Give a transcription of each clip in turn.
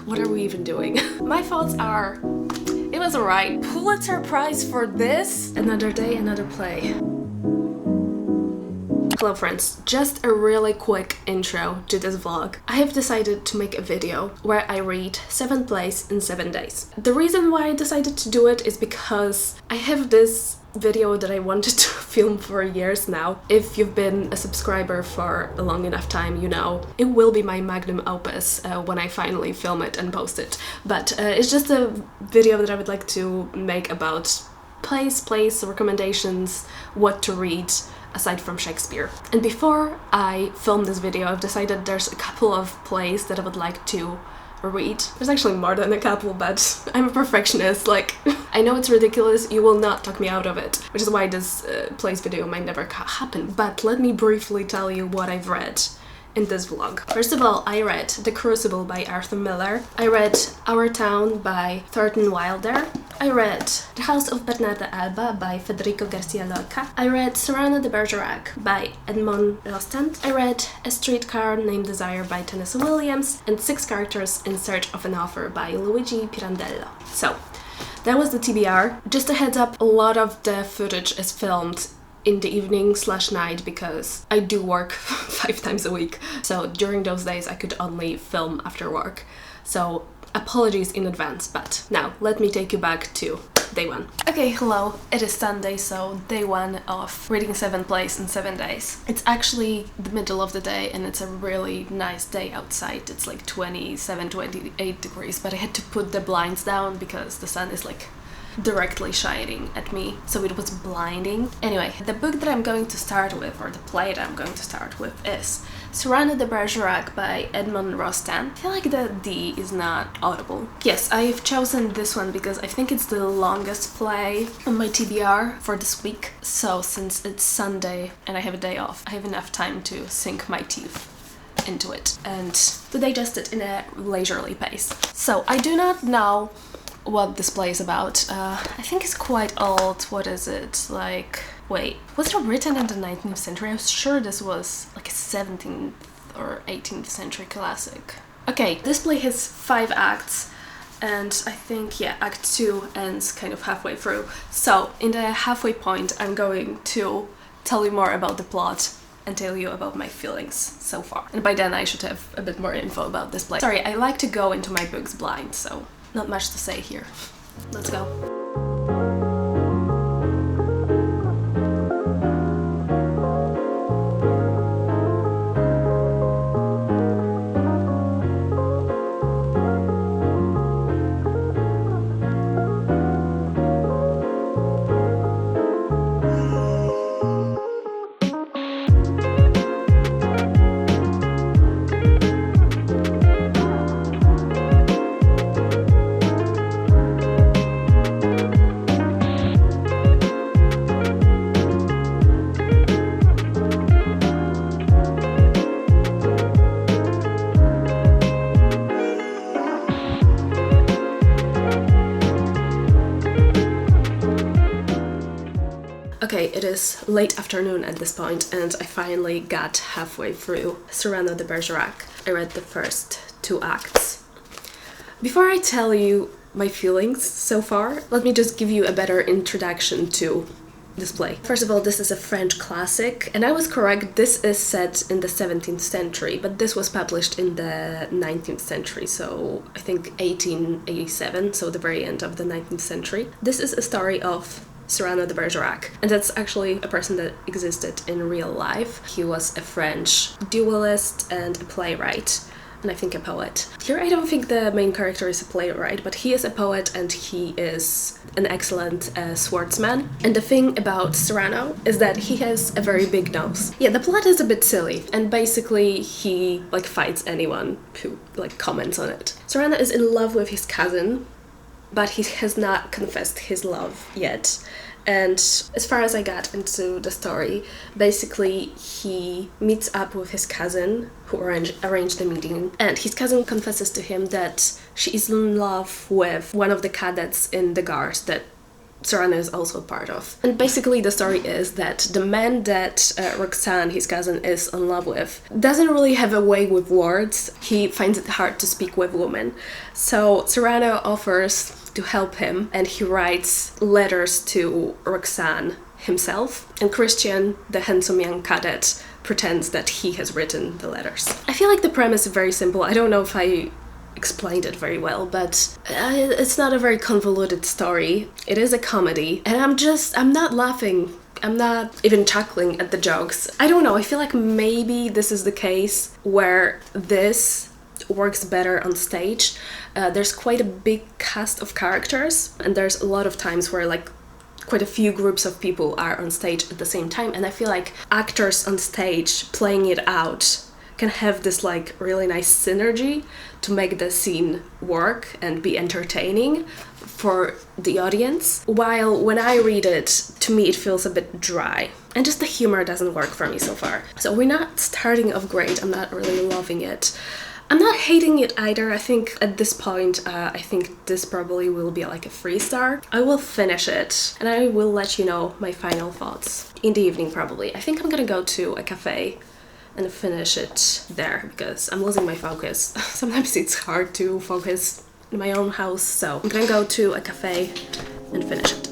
What are we even doing? My thoughts are, it was alright. Pulitzer Prize for this? Another day, another play. Hello friends, just a really quick intro to this vlog. I have decided to make a video where I read 7 plays in 7 days. The reason why I decided to do it is because I have this video that I wanted to film for years now. If you've been a subscriber for a long enough time, you know it will be my magnum opus when I finally film it and post it. But it's just a video that I would like to make about plays, recommendations, what to read aside from Shakespeare. And before I film this video, I've decided there's a couple of plays that I would like to read. There's actually more than a couple, but I'm a perfectionist, like, I know it's ridiculous, you will not talk me out of it, which is why this plays video might never happen. But let me briefly tell you what I've read in this vlog. First of all, I read The Crucible by Arthur Miller. I read Our Town by Thornton Wilder. I read The House of Bernarda Alba by Federico Garcia Lorca. I read Cyrano de Bergerac by Edmond Rostand. I read A Streetcar Named Desire by Tennessee Williams, and 6 Characters in Search of an Author by Luigi Pirandello. So, that was the TBR. Just a heads up, a lot of the footage is filmed in the evening/night because I do work 5 times a week. So during those days I could only film after work. So apologies in advance, but now let me take you back to day 1. Okay, hello, it is Sunday, so day 1 of reading 7 plays in 7 days. It's actually the middle of the day and it's a really nice day outside. It's like 27-28 degrees, but I had to put the blinds down because the sun is like directly shining at me, so it was blinding. Anyway, the book that I'm going to start with, or the play that I'm going to start with, is Cyrano de Bergerac by Edmond Rostand. I feel like the D is not audible. Yes, I've chosen this one because I think it's the longest play on my TBR for this week. So since it's Sunday and I have a day off, I have enough time to sink my teeth into it and to digest it in a leisurely pace. So I do not know what this play is about. I think it's quite old. What is it? Like, wait, was it written in the 19th century? I was sure this was like a 17th or 18th century classic. Okay, this play has 5 acts, and I think, yeah, Act 2 ends kind of halfway through. So, in the halfway point, I'm going to tell you more about the plot and tell you about my feelings so far. And by then I should have a bit more info about this play. Sorry, I like to go into my books blind, so not much to say here. Let's go. Okay, it is late afternoon at this point and I finally got halfway through Cyrano de Bergerac. I read the first 2 acts. Before I tell you my feelings so far, let me just give you a better introduction to this play. First of all, this is a French classic, and I was correct, this is set in the 17th century, but this was published in the 19th century, so I think 1887, so the very end of the 19th century. This is a story of Cyrano de Bergerac, and that's actually a person that existed in real life. He was a French duelist and a playwright, and I think a poet. Here I don't think the main character is a playwright, but he is a poet and he is an excellent swordsman. And the thing about Cyrano is that he has a very big nose. Yeah, the plot is a bit silly, and basically he like fights anyone who like comments on it. Cyrano is in love with his cousin, but he has not confessed his love yet. And as far as I got into the story, basically he meets up with his cousin who arranged the meeting, and his cousin confesses to him that she is in love with one of the cadets in the guards that Serena is also part of. And basically the story is that the man that Roxanne, his cousin, is in love with doesn't really have a way with words. He finds it hard to speak with women. So Serena offers to help him, and he writes letters to Roxanne himself. And Christian, the handsome young cadet, pretends that he has written the letters. I feel like the premise is very simple. I don't know if I explained it very well, but it's not a very convoluted story. It is a comedy, and I'm not laughing. I'm not even chuckling at the jokes. I don't know, I feel like maybe this is the case where this works better on stage. There's quite a big cast of characters, and there's a lot of times where like quite a few groups of people are on stage at the same time, and I feel like actors on stage playing it out can have this like really nice synergy to make the scene work and be entertaining for the audience. While when I read it, to me it feels a bit dry, and just the humor doesn't work for me so far. So we're not starting off great. I'm not really loving it. I'm not hating it either. I think at this point, I think this probably will be like a 3-star. I will finish it and I will let you know my final thoughts in the evening probably. I think I'm gonna go to a cafe and finish it there because I'm losing my focus. Sometimes it's hard to focus in my own house, so I'm gonna go to a cafe and finish it.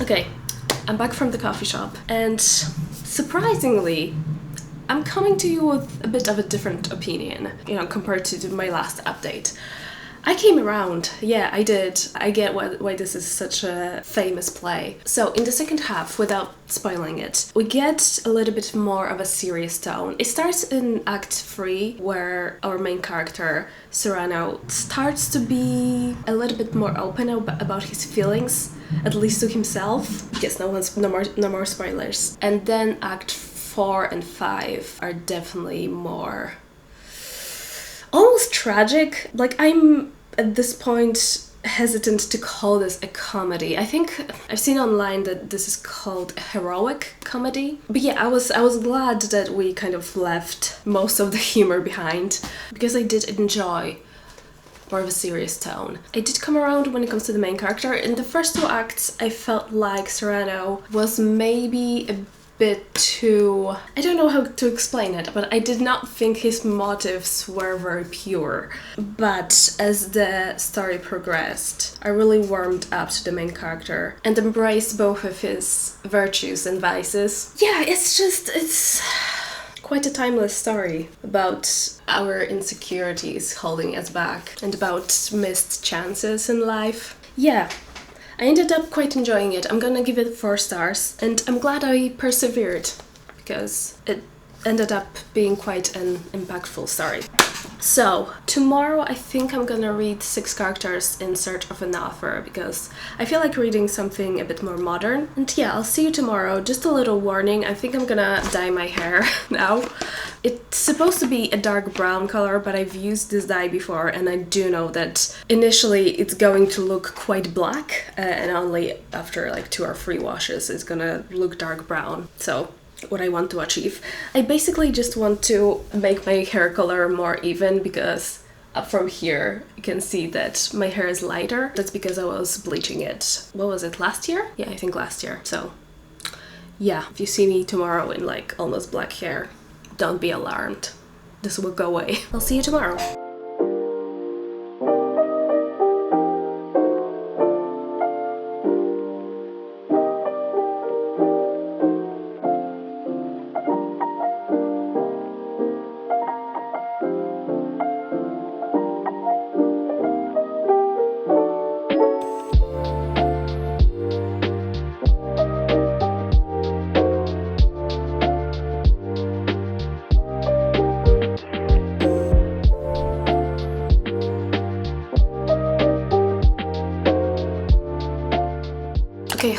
Okay, I'm back from the coffee shop, and surprisingly, I'm coming to you with a bit of a different opinion, compared to my last update. I came around, yeah, I did. I get why this is such a famous play. So in the second half, without spoiling it, we get a little bit more of a serious tone. It starts in Act 3, where our main character, Serrano, starts to be a little bit more open about his feelings, at least to himself. Yes, no more spoilers. And then Act 4 and 5 are definitely more almost tragic. Like, I'm at this point hesitant to call this a comedy. I think I've seen online that this is called a heroic comedy. But yeah, I was glad that we kind of left most of the humor behind, because I did enjoy more of a serious tone. I did come around when it comes to the main character. In the first 2 acts, I felt like Serrano was maybe a bit too... I don't know how to explain it, but I did not think his motives were very pure. But as the story progressed, I really warmed up to the main character and embraced both of his virtues and vices. Yeah, it's quite a timeless story about our insecurities holding us back and about missed chances in life. Yeah, I ended up quite enjoying it. I'm gonna give it 4 stars, and I'm glad I persevered because it ended up being quite an impactful story. So, tomorrow I think I'm gonna read 6 Characters in Search of an Author, because I feel like reading something a bit more modern. And yeah, I'll see you tomorrow. Just a little warning, I think I'm gonna dye my hair now. It's supposed to be a dark brown color, but I've used this dye before, and I do know that initially it's going to look quite black, and only after like 2 or 3 washes it's gonna look dark brown. So, what I want to achieve. I basically just want to make my hair color more even, because from here you can see that my hair is lighter. That's because I was bleaching it. What was it, last year? Yeah, I think last year. So yeah, if you see me tomorrow in like almost black hair, don't be alarmed. This will go away. I'll see you tomorrow.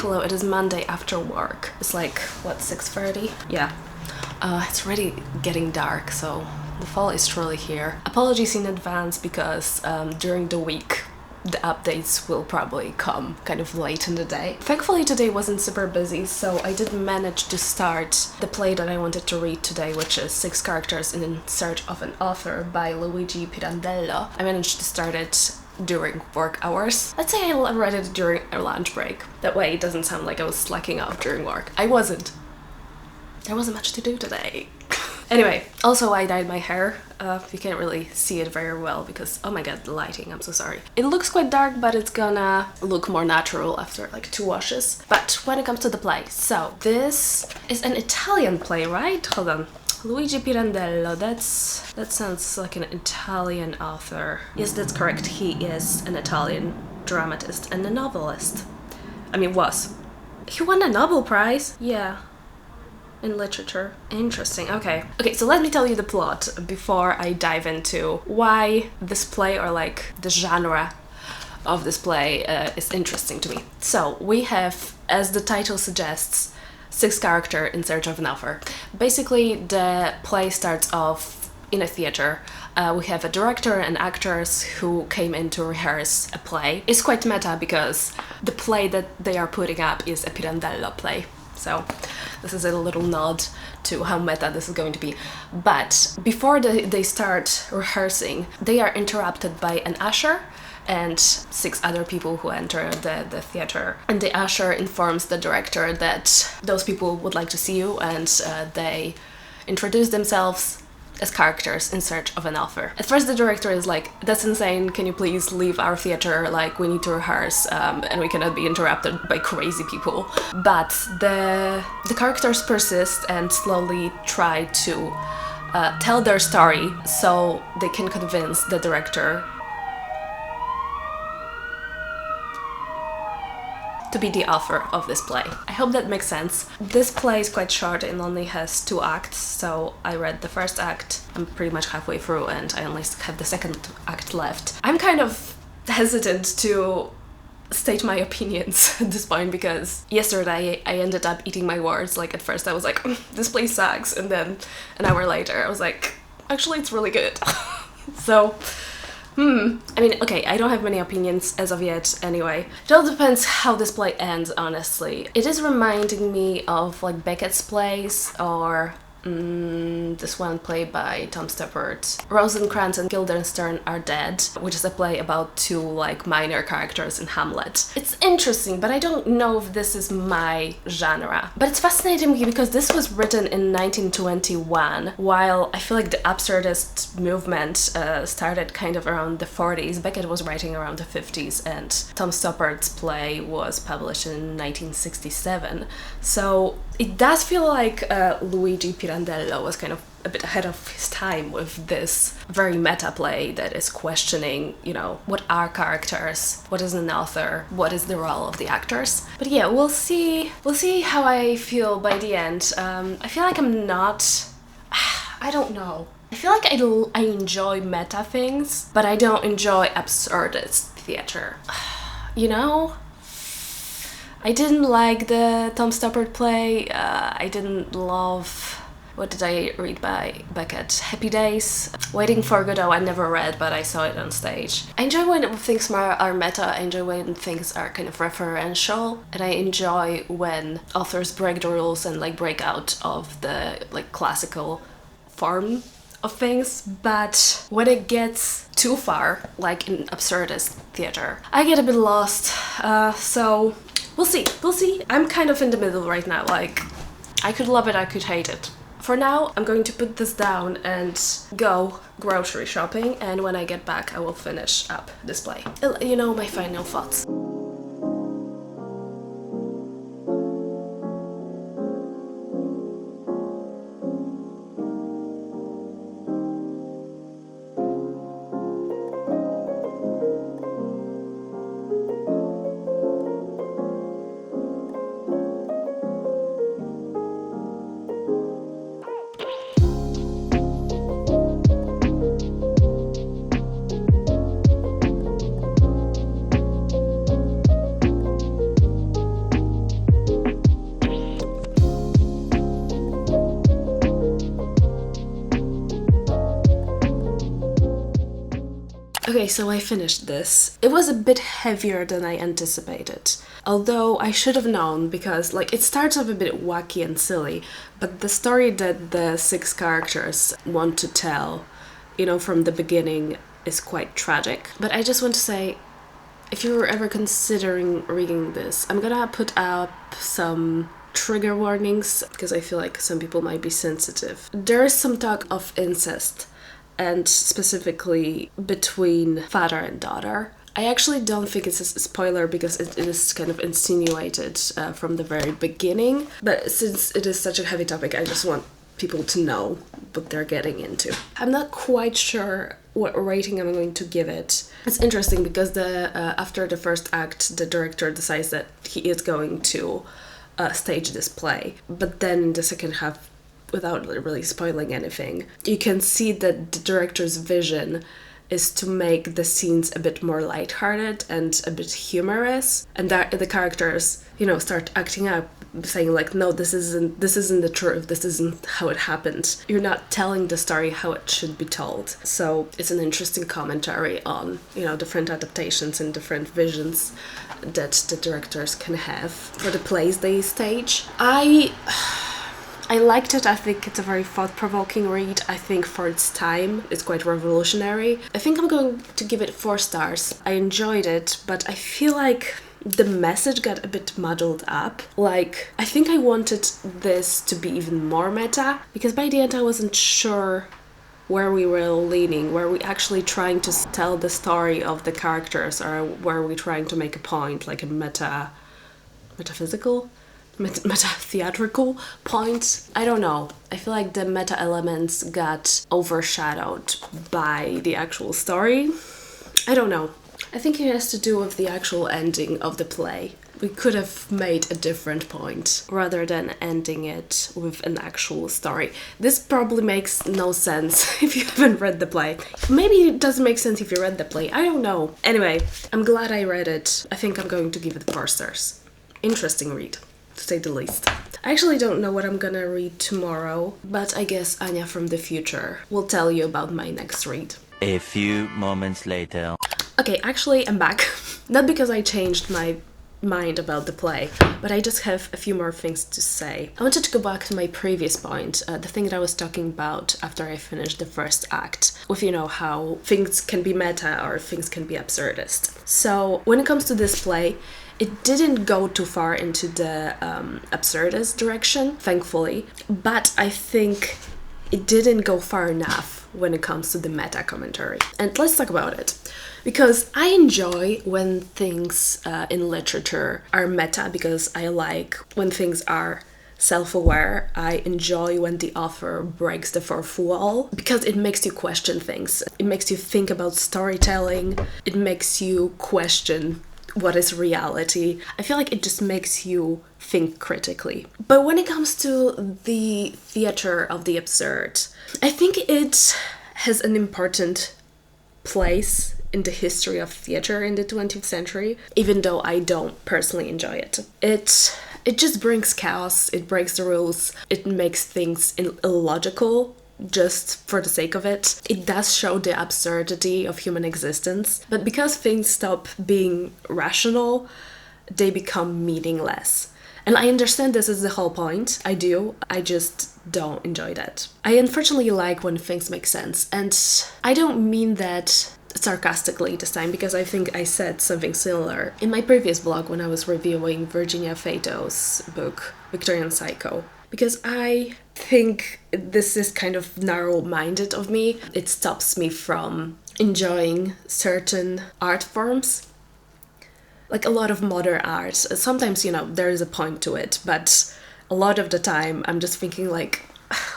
hello, it is Monday after work. It's like, what, 6:30? Yeah. It's already getting dark, so the fall is truly here. Apologies in advance because during the week the updates will probably come kind of late in the day. Thankfully today wasn't super busy, so I did manage to start the play that I wanted to read today, which is 6 Characters in Search of an Author by Luigi Pirandello. I managed to start it during work hours. Let's say I read it during a lunch break. That way it doesn't sound like I was slacking off during work. I wasn't. There wasn't much to do today. Anyway, also I dyed my hair. You can't really see it very well because, oh my god, the lighting, I'm so sorry. It looks quite dark, but it's gonna look more natural after like 2 washes. But when it comes to the play, so this is an Italian play, right? Hold on. Luigi Pirandello, that sounds like an Italian author. Yes, that's correct. He is an Italian dramatist and a novelist. I mean, was. He won a Nobel Prize? Yeah. In literature. Interesting. Okay, so let me tell you the plot before I dive into why this play, or like the genre of this play, is interesting to me. So we have, as the title suggests, 6 characters in search of an author. Basically, the play starts off in a theater. We have a director and actors who came in to rehearse a play. It's quite meta because the play that they are putting up is a Pirandello play. So this is a little nod to how meta this is going to be. But before they start rehearsing, they are interrupted by an usher and 6 other people who enter the theater. And the usher informs the director that those people would like to see you, and they introduce themselves as characters in search of an author. At first the director is like, that's insane, can you please leave our theater, like we need to rehearse and we cannot be interrupted by crazy people. But the characters persist and slowly try to tell their story so they can convince the director to be the author of this play. I hope that makes sense. This play is quite short and only has 2 acts, so I read the first act, I'm pretty much halfway through, and I only have the second act left. I'm kind of hesitant to state my opinions at this point because yesterday I ended up eating my words. Like at first I was like, this play sucks, and then an hour later I was like, actually it's really good. So I mean, okay, I don't have many opinions as of yet anyway. It all depends how this play ends, honestly. It is reminding me of like Beckett's plays, or this one play by Tom Stoppard, Rosencrantz and Guildenstern Are Dead, which is a play about 2 like minor characters in Hamlet. It's interesting, but I don't know if this is my genre. But it's fascinating me because this was written in 1921, while I feel like the absurdist movement started kind of around the 40s. Beckett was writing around the 50s, and Tom Stoppard's play was published in 1967. So it does feel like Luigi Pirandello was kind of a bit ahead of his time with this very meta play that is questioning, you know, what are characters, what is an author, what is the role of the actors. But yeah, we'll see how I feel by the end. I feel like I'm not, I don't know. I feel like I enjoy meta things, but I don't enjoy absurdist theater. You know? I didn't like the Tom Stoppard play. I didn't love... What did I read by Beckett? Happy Days. Waiting for Godot I never read, but I saw it on stage. I enjoy when things are meta. I enjoy when things are kind of referential. And I enjoy when authors break the rules and like break out of the like classical form of things. But when it gets too far, like in absurdist theater, I get a bit lost. So... We'll see. I'm kind of in the middle right now, like, I could love it, I could hate it. For now, I'm going to put this down and go grocery shopping, and when I get back, I will finish up this play. You know, my final thoughts. Okay, so I finished this. It was a bit heavier than I anticipated. Although I should have known, because like it starts off a bit wacky and silly, but the story that the 6 characters want to tell, you know, from the beginning is quite tragic. But I just want to say, if you're ever considering reading this, I'm gonna put up some trigger warnings because I feel like some people might be sensitive. There is some talk of incest, and specifically between father and daughter. I actually don't think it's a spoiler because it is kind of insinuated from the very beginning, but since it is such a heavy topic, I just want people to know what they're getting into. I'm not quite sure what rating I'm going to give it. It's interesting because after the first act, the director decides that he is going to stage this play, but then in the second half, without really spoiling anything, you can see that the director's vision is to make the scenes a bit more lighthearted and a bit humorous, and that the characters, you know, start acting up, saying like, no, this isn't the truth, this isn't how it happened. You're not telling the story how it should be told. So it's an interesting commentary on, you know, different adaptations and different visions that the directors can have for the plays they stage. I liked it. I think it's a very thought-provoking read. I think for its time, it's quite revolutionary. I think I'm going to give it 4 stars. I enjoyed it, but I feel like the message got a bit muddled up. Like, I think I wanted this to be even more meta, because by the end I wasn't sure where we were leaning. Were we actually trying to tell the story of the characters, or were we trying to make a point, like a metaphysical? Meta-theatrical point? I don't know. I feel like the meta elements got overshadowed by the actual story. I don't know. I think it has to do with the actual ending of the play. We could have made a different point rather than ending it with an actual story. This probably makes no sense if you haven't read the play. Maybe it doesn't make sense if you read the play. I don't know. Anyway, I'm glad I read it. I think I'm going to give it 4 stars. Interesting read, to say the least. I actually don't know what I'm gonna read tomorrow, but I guess Anya from the future will tell you about my next read. A few moments later. Okay, actually I'm back. Not because I changed my mind about the play, but I just have a few more things to say. I wanted to go back to my previous point, the thing that I was talking about after I finished the first act, with, you know, how things can be meta or things can be absurdist. So when it comes to this play, it didn't go too far into the absurdist direction, thankfully, but I think it didn't go far enough when it comes to the meta commentary. And let's talk about it. Because I enjoy when things in literature are meta, because I like when things are self-aware. I enjoy when the author breaks the fourth wall, because it makes you question things. It makes you think about storytelling. It makes you question what is reality. I feel like it just makes you think critically. But when it comes to the theater of the absurd, I think it has an important place in the history of theater in the 20th century, even though I don't personally enjoy it. It just brings chaos, it breaks the rules, it makes things illogical just for the sake of it. It does show the absurdity of human existence, but because things stop being rational, they become meaningless. And I understand this is the whole point, I do, I just don't enjoy that. I unfortunately like when things make sense, and I don't mean that sarcastically this time, because I think I said something similar in my previous vlog when I was reviewing Virginia Fato's book, Victorian Psycho. Because I think this is kind of narrow-minded of me. It stops me from enjoying certain art forms. Like a lot of modern art. Sometimes, you know, there is a point to it, but a lot of the time I'm just thinking like,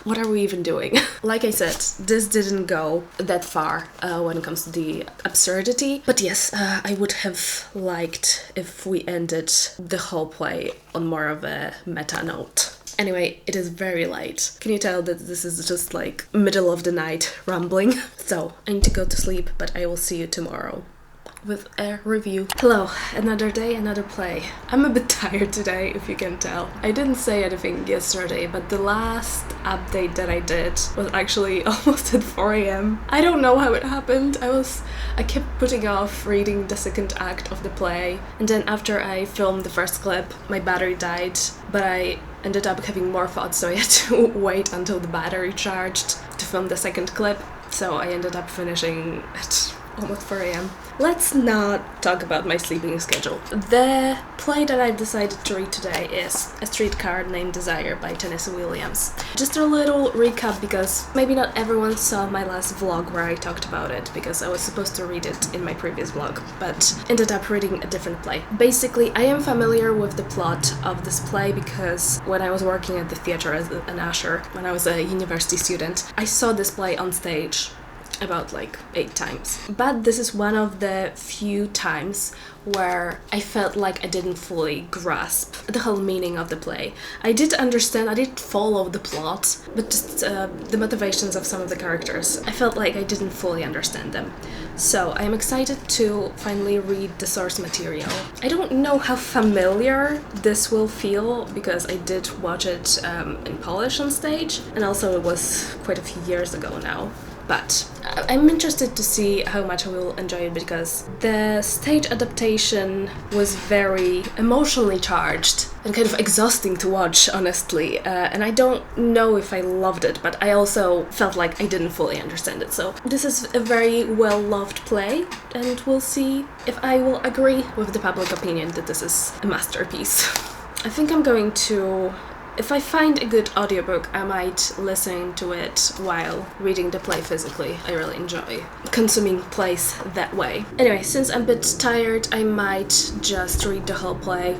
what are we even doing? Like I said, this didn't go that far when it comes to the absurdity. But yes, I would have liked if we ended the whole play on more of a meta note. Anyway, it is very late. Can you tell that this is just like middle of the night rambling? So I need to go to sleep, but I will see you tomorrow. with a review. Hello, another day, another play. I'm a bit tired today, if you can tell. I didn't say anything yesterday, but the last update that I did was actually almost at 4 a.m. I don't know how it happened. I kept putting off reading the second act of the play, and then after I filmed the first clip, my battery died, but I ended up having more thoughts, so I had to wait until the battery charged to film the second clip. So I ended up finishing at almost 4 a.m. Let's not talk about my sleeping schedule. The play that I've decided to read today is A Streetcar Named Desire by Tennessee Williams. Just a little recap because maybe not everyone saw my last vlog where I talked about it, because I was supposed to read it in my previous vlog, but ended up reading a different play. Basically, I am familiar with the plot of this play because when I was working at the theater as an usher, when I was a university student, I saw this play on stage about like 8 times. But this is one of the few times where I felt like I didn't fully grasp the whole meaning of the play. I did understand, I did follow the plot, but just the motivations of some of the characters, I felt like I didn't fully understand them. So I'm excited to finally read the source material. I don't know how familiar this will feel because I did watch it in Polish on stage, and also it was quite a few years ago now. But I'm interested to see how much I will enjoy it because the stage adaptation was very emotionally charged and kind of exhausting to watch, honestly. And I don't know if I loved it, but I also felt like I didn't fully understand it. So this is a very well-loved play, and we'll see if I will agree with the public opinion that this is a masterpiece. I think I'm going to... If I find a good audiobook, I might listen to it while reading the play physically. I really enjoy consuming plays that way. Anyway, since I'm a bit tired, I might just read the whole play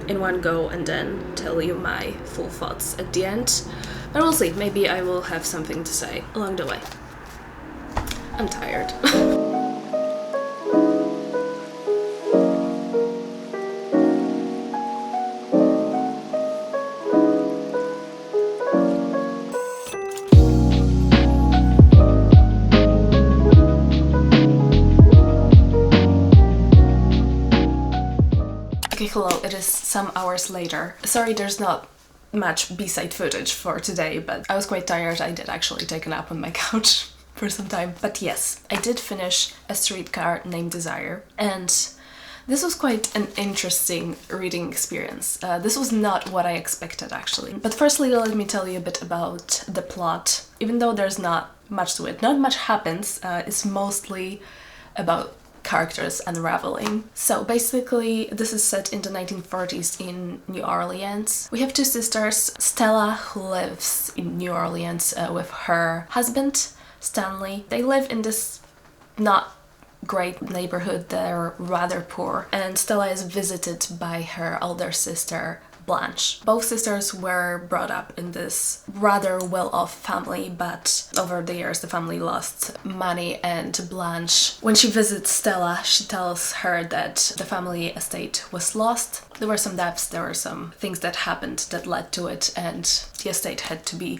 in one go and then tell you my full thoughts at the end. But we'll see, maybe I will have something to say along the way. I'm tired. Okay, hello, it is some hours later. Sorry there's not much B-side footage for today, but I was quite tired. I did actually take a nap on my couch for some time. But yes, I did finish A Streetcar Named Desire, and this was quite an interesting reading experience. This was not what I expected, actually. But firstly, let me tell you a bit about the plot. Even though there's not much to it, not much happens, it's mostly about characters unraveling. So basically this is set in the 1940s in New Orleans. We have 2 sisters, Stella, who lives in New Orleans with her husband, Stanley. They live in this not great neighborhood, they're rather poor, and Stella is visited by her older sister, Blanche. Both sisters were brought up in this rather well-off family, but over the years the family lost money, and Blanche, when she visits Stella, she tells her that the family estate was lost. There were some debts, there were some things that happened that led to it, and the estate had to be,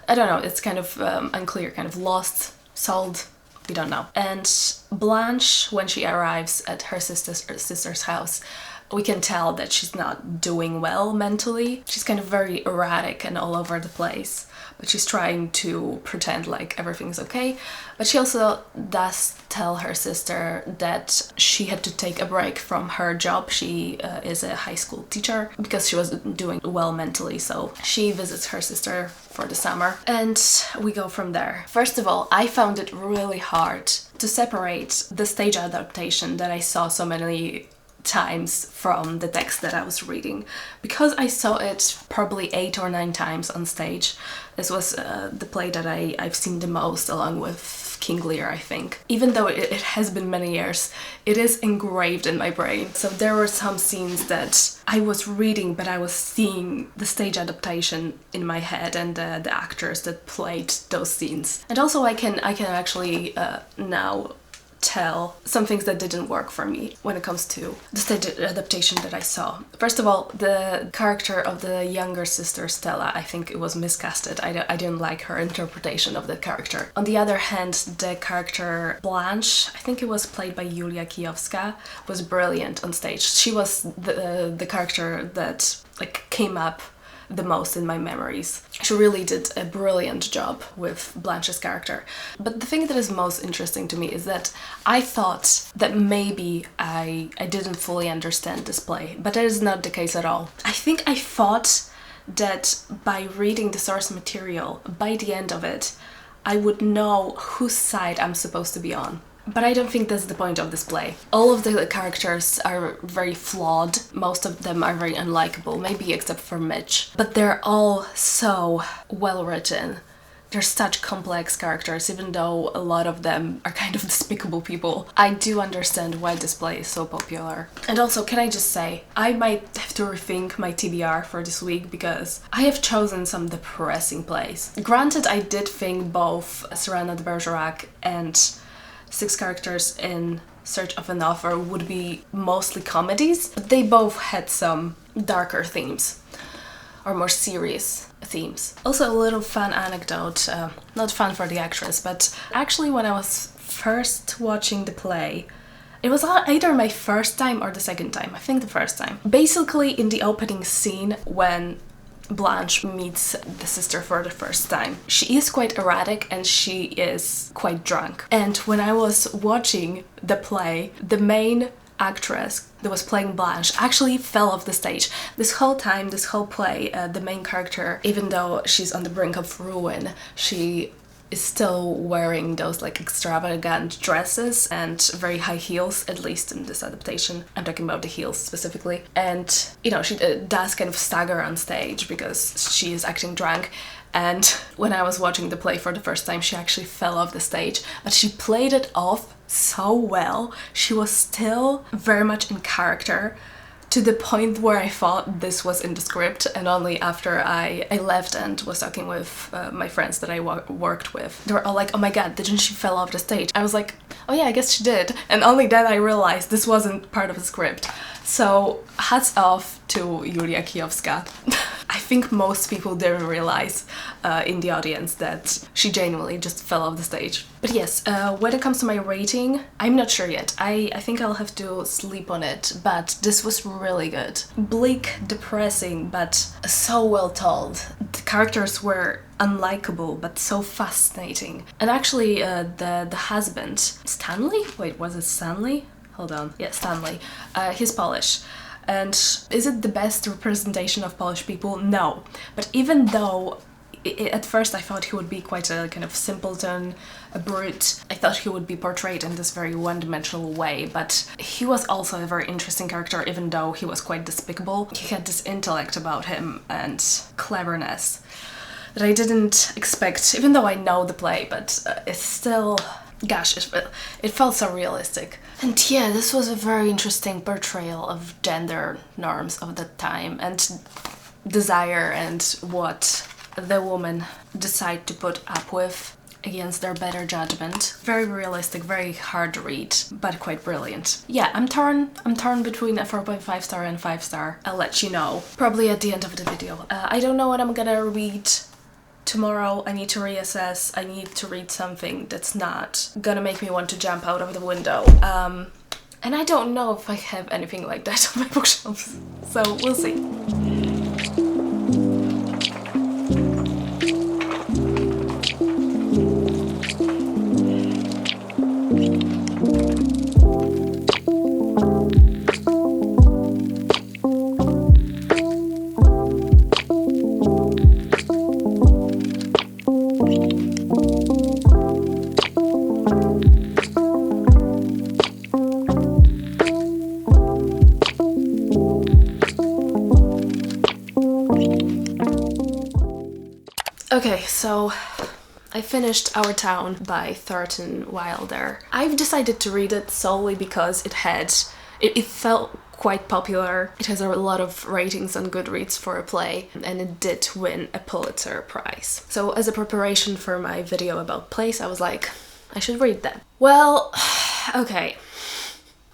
I don't know, it's kind of unclear, kind of lost, sold, we don't know. And Blanche, when she arrives at her sister's house, we can tell that she's not doing well mentally. She's kind of very erratic and all over the place, but she's trying to pretend like everything's okay. But she also does tell her sister that she had to take a break from her job. She is a high school teacher because she wasn't doing well mentally, so she visits her sister for the summer, and we go from there. First of all, I found it really hard to separate the stage adaptation that I saw so many times from the text that I was reading, because I saw it probably 8 or 9 times on stage. This was the play that I've seen the most, along with King Lear, I think. Even though it has been many years, it is engraved in my brain. So there were some scenes that I was reading, but I was seeing the stage adaptation in my head and the actors that played those scenes. And also I can actually now tell some things that didn't work for me when it comes to the stage adaptation that I saw. First of all, the character of the younger sister Stella, I think it was miscasted. I didn't like her interpretation of the character. On the other hand, the character Blanche, I think it was played by Julia Kijowska, was brilliant on stage. She was the character that like came up the most in my memories. She really did a brilliant job with Blanche's character. But the thing that is most interesting to me is that I thought that maybe I didn't fully understand this play, but that is not the case at all. I think I thought that by reading the source material, by the end of it, I would know whose side I'm supposed to be on. But I don't think that's the point of this play. All of the characters are very flawed. Most of them are very unlikable, maybe except for Mitch. But they're all so well written. They're such complex characters, even though a lot of them are kind of despicable people. I do understand why this play is so popular. And also, can I just say, I might have to rethink my TBR for this week because I have chosen some depressing plays. Granted, I did think both Cyrano de Bergerac and Six Characters in Search of an Author would be mostly comedies, but they both had some darker themes or more serious themes. Also, a little fun anecdote, not fun for the actress, but actually when I was first watching the play, it was either my first time or the second time, I think the first time. Basically, in the opening scene when Blanche meets the sister for the first time, she is quite erratic and she is quite drunk. And when I was watching the play, the main actress that was playing Blanche actually fell off the stage. This whole time, this whole play, the main character, even though she's on the brink of ruin, she is still wearing those like extravagant dresses and very high heels, at least in this adaptation. I'm talking about the heels specifically. And, you know, she does kind of stagger on stage because she is acting drunk. And when I was watching the play for the first time, she actually fell off the stage, but she played it off so well. She was still very much in character, to the point where I thought this was in the script, and only after I left and was talking with my friends that I worked with, they were all like, oh my god, didn't she fell off the stage? I was like, oh yeah, I guess she did. And only then I realized this wasn't part of the script. So hats off to Julia Kijowska. I think most people didn't realize in the audience that she genuinely just fell off the stage. But yes, when it comes to my rating, I'm not sure yet. I think I'll have to sleep on it, but this was really good. Bleak, depressing, but so well told. The characters were unlikable, but so fascinating. And actually, the husband, Stanley? Wait, was it Stanley? Hold on. Yeah, Stanley. He's Polish. And is it the best representation of Polish people? No. But even though at first I thought he would be quite a kind of simpleton, a brute, I thought he would be portrayed in this very one-dimensional way, but he was also a very interesting character, even though he was quite despicable. He had this intellect about him and cleverness that I didn't expect, even though I know the play, but it's still... Gosh, it felt so realistic. And yeah, this was a very interesting portrayal of gender norms of that time and desire and what the women decide to put up with against their better judgment. Very realistic, very hard to read, but quite brilliant. Yeah, I'm torn between a 4.5 star and 5 star. I'll let you know, probably at the end of the video. I don't know what I'm gonna read tomorrow. I need to reassess. I need to read something that's not gonna make me want to jump out of the window. And I don't know if I have anything like that on my bookshelves, so we'll see. Okay, so I finished Our Town by Thornton Wilder. I've decided to read it solely because it felt quite popular. It has a lot of ratings on Goodreads for a play, and it did win a Pulitzer Prize. So as a preparation for my video about plays, I was like, I should read that. Well, Okay.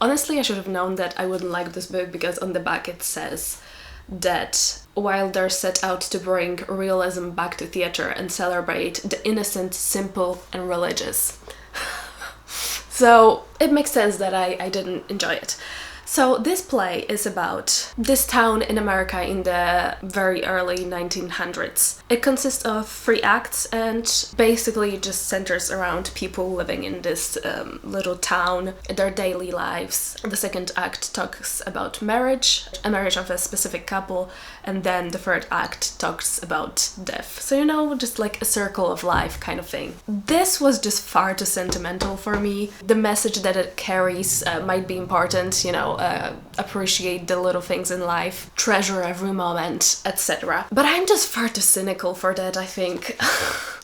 Honestly, I should have known that I wouldn't like this book because on the back it says that Wilder set out to bring realism back to theatre and celebrate the innocent, simple, and religious. So it makes sense that I didn't enjoy it. So this play is about this town in America in the very early 1900s. It consists of 3 acts and basically just centers around people living in this little town, their daily lives. The second act talks about marriage, a marriage of a specific couple, and then the third act talks about death. So, you know, just like a circle of life kind of thing. This was just far too sentimental for me. The message that it carries might be important, you know, appreciate the little things in life, treasure every moment, etc. But I'm just far too cynical for that, I think.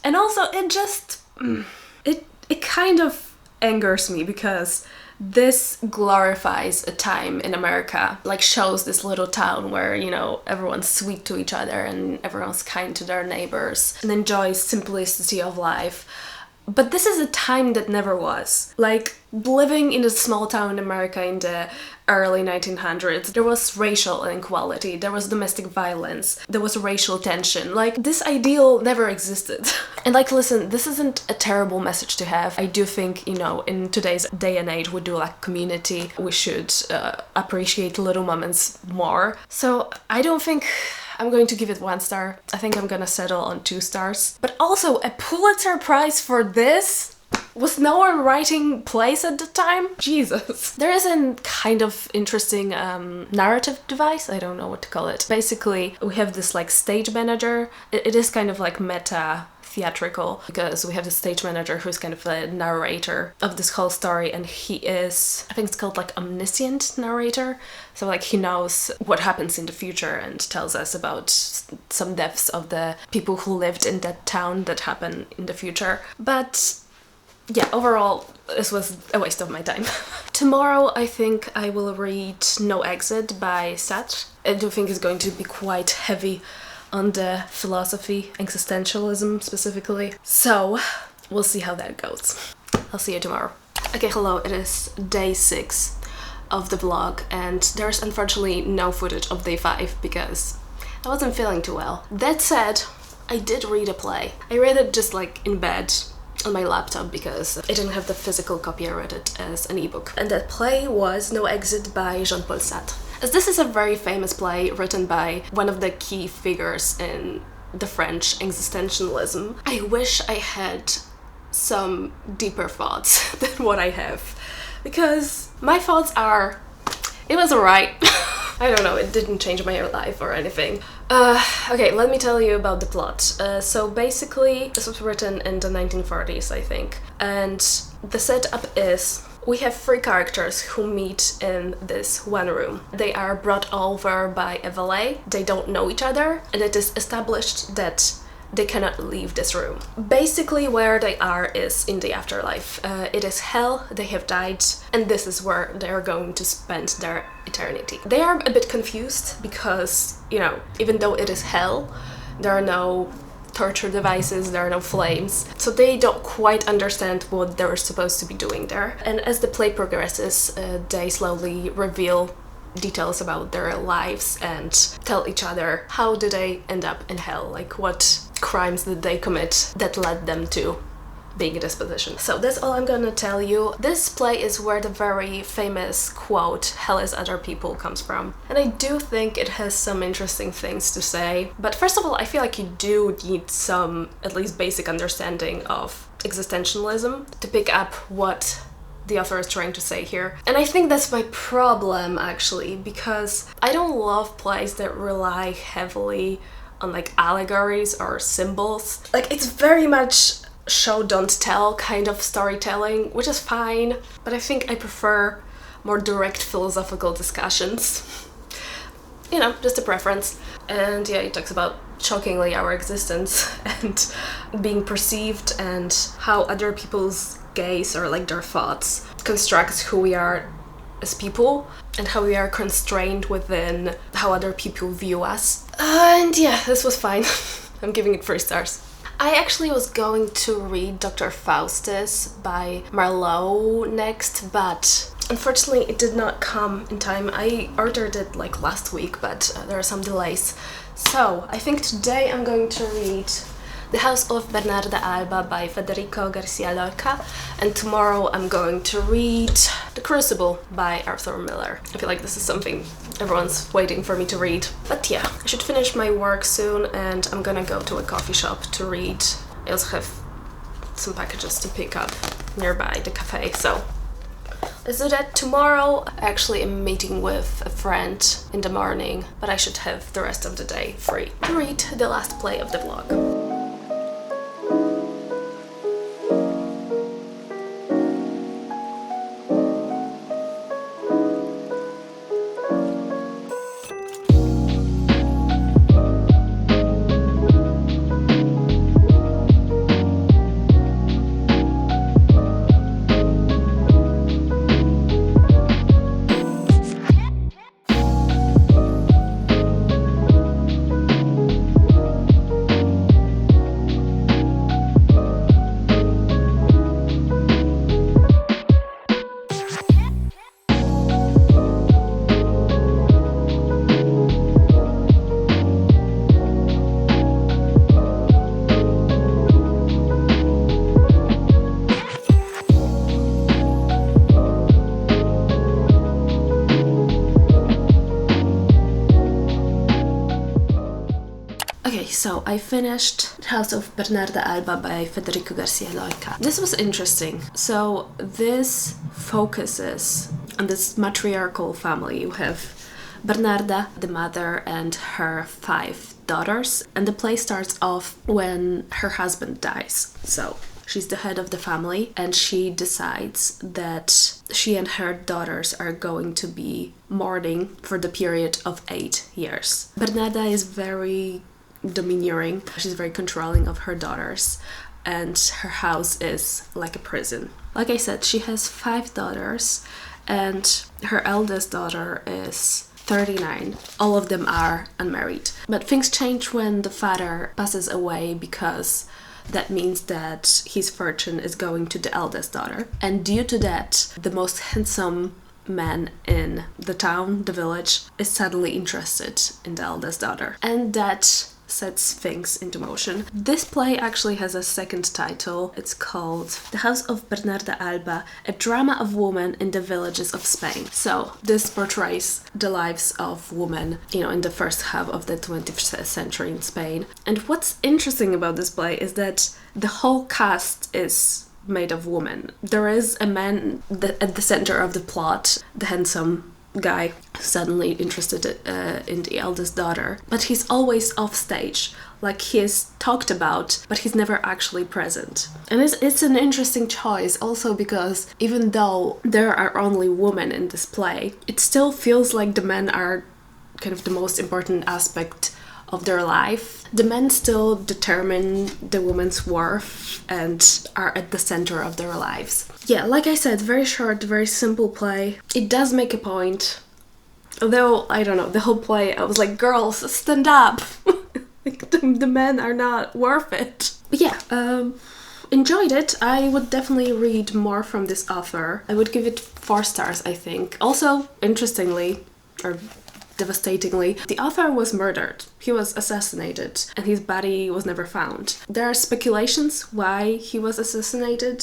And also, it just... It kind of angers me because this glorifies a time in America, like shows this little town where, you know, everyone's sweet to each other and everyone's kind to their neighbors and enjoys simplicity of life. But this is a time that never was. Like, living in a small town in America in the early 1900s, there was racial inequality, there was domestic violence, there was racial tension. Like, this ideal never existed. And like, listen, this isn't a terrible message to have. I do think, you know, in today's day and age, we do like community, we should appreciate little moments more. So I don't think I'm going to give it 1 star. I think I'm gonna settle on 2 stars. But also, a Pulitzer Prize for this? Was no one writing plays at the time? Jesus. There is a kind of interesting narrative device, I don't know what to call it. Basically, we have this like stage manager. It is kind of like meta theatrical because we have the stage manager who's kind of a narrator of this whole story, and he is, I think it's called like omniscient narrator. So like he knows what happens in the future and tells us about some deaths of the people who lived in that town that happen in the future. But yeah, overall, this was a waste of my time. Tomorrow, I think I will read No Exit by Sartre. I do think it's going to be quite heavy on the philosophy, existentialism specifically. So, we'll see how that goes. I'll see you tomorrow. Okay, hello, it is day 6 of the vlog, and there's unfortunately no footage of day 5 because I wasn't feeling too well. That said, I did read a play. I read it just like in bed on my laptop because I didn't have the physical copy. I read it as an ebook. And that play was No Exit by Jean-Paul Sartre. As this is a very famous play written by one of the key figures in the French existentialism, I wish I had some deeper thoughts than what I have. Because my thoughts are, it was alright. I don't know, it didn't change my life or anything. Okay, let me tell you about the plot. So basically, this was written in the 1940s, I think. And the setup is, we have 3 characters who meet in this one room. They are brought over by a valet, they don't know each other, and it is established that they cannot leave this room. Basically, where they are is in the afterlife. It is hell, they have died, and this is where they are going to spend their eternity. They are a bit confused because, you know, even though it is hell, there are no torture devices, there are no flames, so they don't quite understand what they're supposed to be doing there. And as the play progresses, they slowly reveal details about their lives and tell each other how did they end up in hell, like what crimes did they commit that led them to being in this position. So that's all I'm gonna tell you. This play is where the very famous quote, "Hell is other people," comes from. And I do think it has some interesting things to say. But first of all, I feel like you do need some, at least basic understanding of existentialism to pick up what the author is trying to say here. And I think that's my problem, actually, because I don't love plays that rely heavily on like allegories or symbols. Like, it's very much show don't tell kind of storytelling, which is fine, but I think I prefer more direct philosophical discussions. You know, just a preference. And yeah, it talks about shockingly our existence and being perceived and how other people's gaze or like their thoughts constructs who we are as people and how we are constrained within how other people view us. And yeah, this was fine. I'm giving it 3 stars. I actually was going to read Dr. Faustus by Marlowe next, but unfortunately it did not come in time. I ordered it like last week, but there are some delays. So I think today I'm going to read The House of Bernarda Alba by Federico Garcia Lorca, and tomorrow I'm going to read The Crucible by Arthur Miller. I feel like this is something everyone's waiting for me to read. But yeah, I should finish my work soon and I'm gonna go to a coffee shop to read. I also have some packages to pick up nearby the cafe, so let's do that tomorrow. Actually, I'm meeting with a friend in the morning, but I should have the rest of the day free to read the last play of the vlog. Okay, so I finished The House of Bernarda Alba by Federico Garcia Lorca. This was interesting. So this focuses on this matriarchal family. You have Bernarda, the mother, and her 5 daughters, and the play starts off when her husband dies. So she's the head of the family, and she decides that she and her daughters are going to be mourning for the period of 8 years. Bernarda is very domineering. She's very controlling of her daughters, and her house is like a prison. Like I said, she has 5 daughters, and her eldest daughter is 39. All of them are unmarried. But things change when the father passes away, because that means that his fortune is going to the eldest daughter. And due to that, the most handsome man in the town, the village, is suddenly interested in the eldest daughter. And that sets things into motion. This play actually has a second title. It's called The House of Bernarda Alba, a drama of women in the villages of Spain. So this portrays the lives of women, in the first half of the 20th century in Spain. And what's interesting about this play is that the whole cast is made of women. There is a man at the center of the plot, the handsome guy suddenly interested in the eldest daughter, but he's always off stage. Like, he is talked about, but he's never actually present. And it's an interesting choice also, because even though there are only women in this play, it still feels like the men are kind of the most important aspect of their life. The men still determine the woman's worth and are at the center of their lives. Yeah, like I said, very short, very simple play. It does make a point. Although, I don't know, the whole play, I was like, girls, stand up! Like, the men are not worth it. But yeah, enjoyed it. I would definitely read more from this author. I would give it 4 stars, I think. Also, interestingly, or devastatingly, the author was murdered. He was assassinated, and his body was never found. There are speculations why he was assassinated.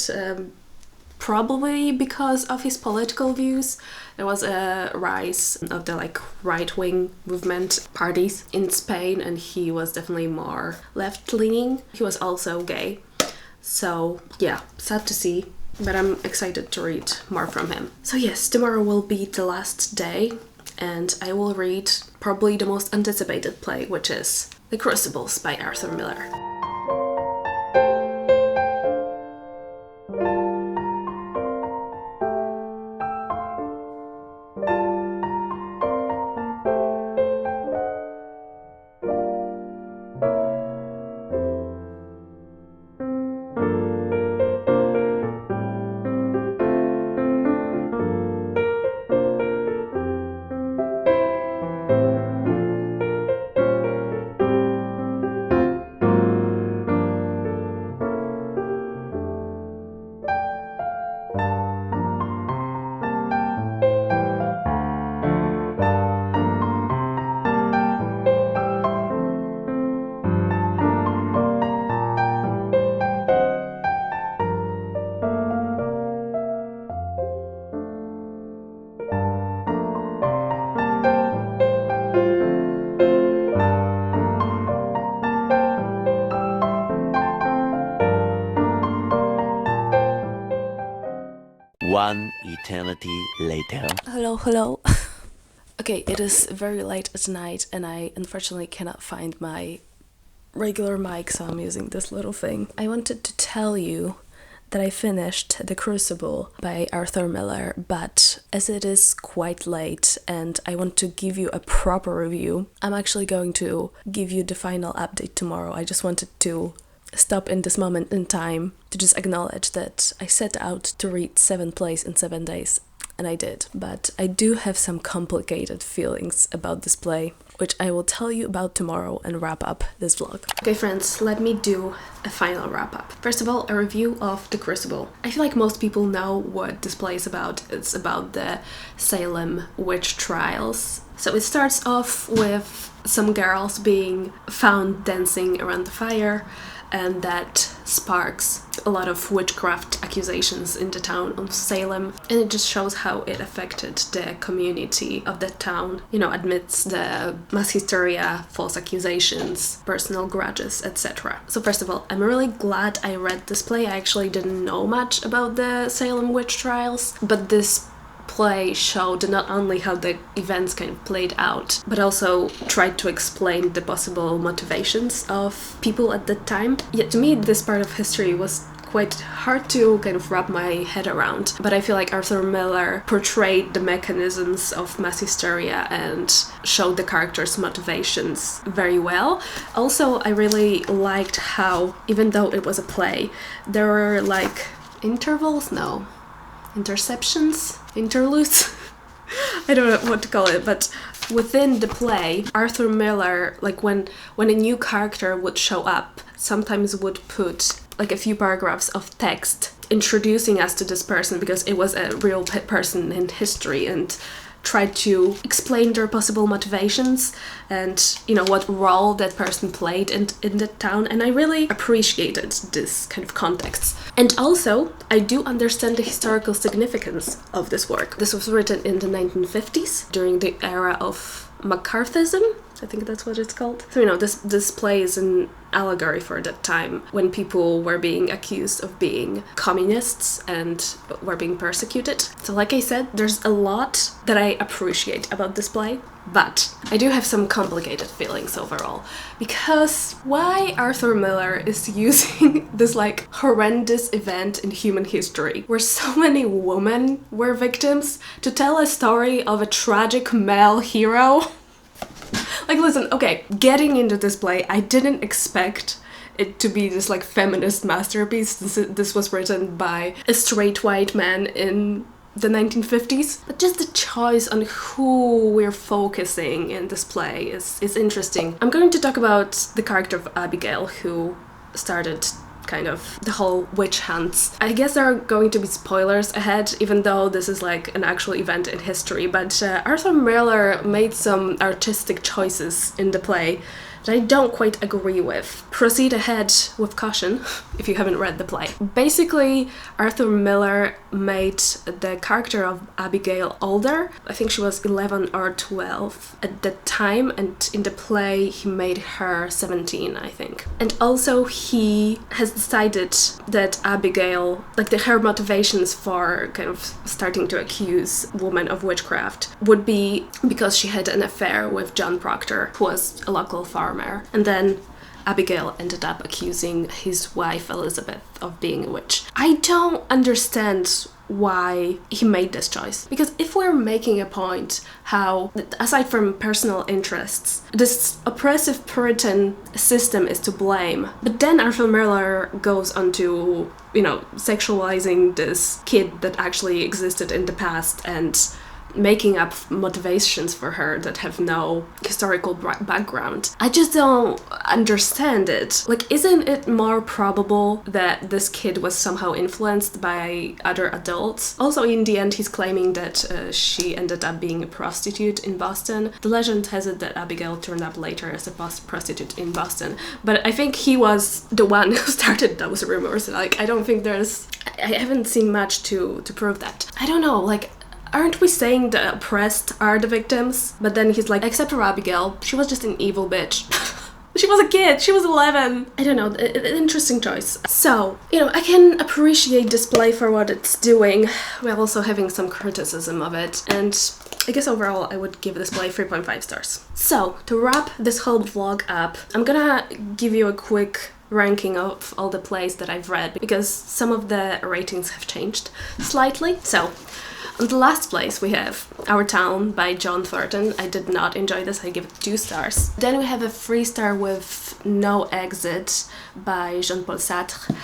Probably because of his political views. There was a rise of the right-wing movement parties in Spain, and he was definitely more left-leaning. He was also gay. So yeah, sad to see, but I'm excited to read more from him. So yes, tomorrow will be the last day, and I will read probably the most anticipated play, which is The Crucibles by Arthur Miller. One eternity later. Hello. Okay, it is very late at night and I unfortunately cannot find my regular mic, so I'm using this little thing. I wanted to tell you that I finished The Crucible by Arthur Miller, but as it is quite late and I want to give you a proper review, I'm actually going to give you the final update tomorrow. I just wanted to stop in this moment in time to just acknowledge that I set out to read 7 plays in 7 days, and I did. But I do have some complicated feelings about this play, which I will tell you about tomorrow and wrap up this vlog. Okay friends, let me do a final wrap up. First of all, a review of The Crucible. I feel like most people know what this play is about. It's about the Salem witch trials. So it starts off with some girls being found dancing around the fire, and that sparks a lot of witchcraft accusations in the town of Salem, and it just shows how it affected the community of that town, you know, amidst the mass hysteria, false accusations, personal grudges, etc. So first of all, I'm really glad I read this play. I actually didn't know much about the Salem witch trials, but this play showed not only how the events kind of played out, but also tried to explain the possible motivations of people at that time. Yet to me, this part of history was quite hard to kind of wrap my head around, but I feel like Arthur Miller portrayed the mechanisms of mass hysteria and showed the characters' motivations very well. Also, I really liked how, even though it was a play, there were like interludes? I don't know what to call it, but within the play, Arthur Miller, like when a new character would show up, sometimes would put like a few paragraphs of text introducing us to this person because it was a real person in history, and tried to explain their possible motivations and, you know, what role that person played in the town, and I really appreciated this kind of context. And also, I do understand the historical significance of this work. This was written in the 1950s, during the era of McCarthyism, I think that's what it's called. So, you know, this play is an allegory for that time when people were being accused of being communists and were being persecuted. So like I said, there's a lot that I appreciate about this play, but I do have some complicated feelings overall, because why Arthur Miller is using this like horrendous event in human history where so many women were victims to tell a story of a tragic male hero. Like, listen, okay, getting into this play, I didn't expect it to be this like feminist masterpiece. This was written by a straight white man in the 1950s, but just the choice on who we're focusing in this play is interesting. I'm going to talk about the character of Abigail, who started kind of the whole witch hunts. I guess there are going to be spoilers ahead, even though this is like an actual event in history, but Arthur Miller made some artistic choices in the play that I don't quite agree with. Proceed ahead with caution if you haven't read the play. Basically, Arthur Miller made the character of Abigail older. I think she was 11 or 12 at that time, and in the play he made her 17, I think. And also he has decided that Abigail, like her motivations for kind of starting to accuse women of witchcraft would be because she had an affair with John Proctor, who was a local farmer. And then Abigail ended up accusing his wife Elizabeth of being a witch. I don't understand why he made this choice, because if we're making a point how, aside from personal interests, this oppressive Puritan system is to blame, but then Arthur Miller goes on to, you know, sexualizing this kid that actually existed in the past and making up motivations for her that have no historical background. I just don't understand it. Like, isn't it more probable that this kid was somehow influenced by other adults? Also, in the end, he's claiming that she ended up being a prostitute in Boston. The legend has it that Abigail turned up later as a prostitute in Boston, but I think he was the one who started those rumors. Like, I don't think I haven't seen much to prove that. I don't know, like, aren't we saying the oppressed are the victims? But then he's like, except for Abigail, she was just an evil bitch. She was a kid, she was 11. I don't know, interesting choice. So, you know, I can appreciate this play for what it's doing while also having some criticism of it. And I guess overall I would give this play 3.5 stars. So, to wrap this whole vlog up, I'm gonna give you a quick ranking of all the plays that I've read because some of the ratings have changed slightly. So, on the last place we have Our Town by John Thornton. I did not enjoy this, I give it 2 stars. Then we have a 3-star with No Exit by Jean-Paul Sartre.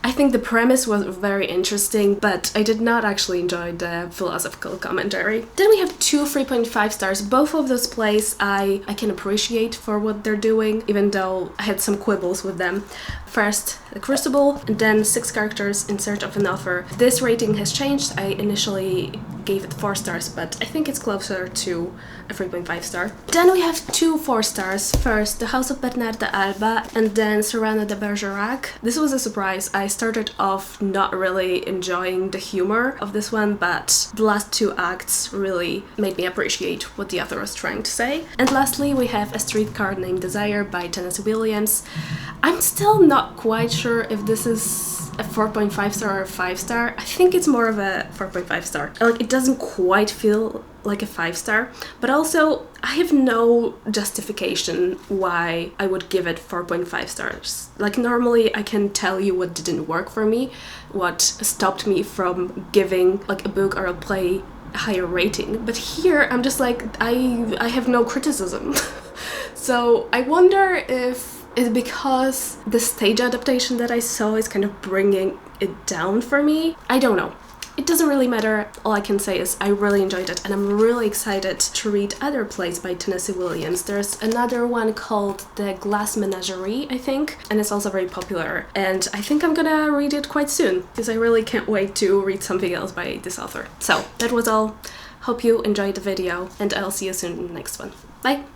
I think the premise was very interesting, but I did not actually enjoy the philosophical commentary. Then we have 2 3.5 stars. Both of those plays I can appreciate for what they're doing, even though I had some quibbles with them. First, The Crucible, and then 6 Characters in Search of an Author. This rating has changed. I initially gave it 4 stars, but I think it's closer to a 3.5 star. Then we have 2 4 stars. First, The House of Bernarda Alba, and then Cyrano de Bergerac. This was a surprise. I started off not really enjoying the humor of this one, but the last 2 acts really made me appreciate what the author was trying to say. And lastly, we have A Streetcar Named Desire by Tennessee Williams. I'm still not quite sure if this is a 4.5 star or a 5 star. I think it's more of a 4.5 star. Like, it doesn't quite feel like a 5 star, but also I have no justification why I would give it 4.5 stars. Like, normally I can tell you what didn't work for me, what stopped me from giving like a book or a play a higher rating, but here I'm just like, I have no criticism. So I wonder if it's because the stage adaptation that I saw is kind of bringing it down for me. I don't know. It doesn't really matter. All I can say is I really enjoyed it, and I'm really excited to read other plays by Tennessee Williams. There's another one called The Glass Menagerie, I think, and it's also very popular. And I think I'm gonna read it quite soon, because I really can't wait to read something else by this author. So that was all. Hope you enjoyed the video, and I'll see you soon in the next one. Bye!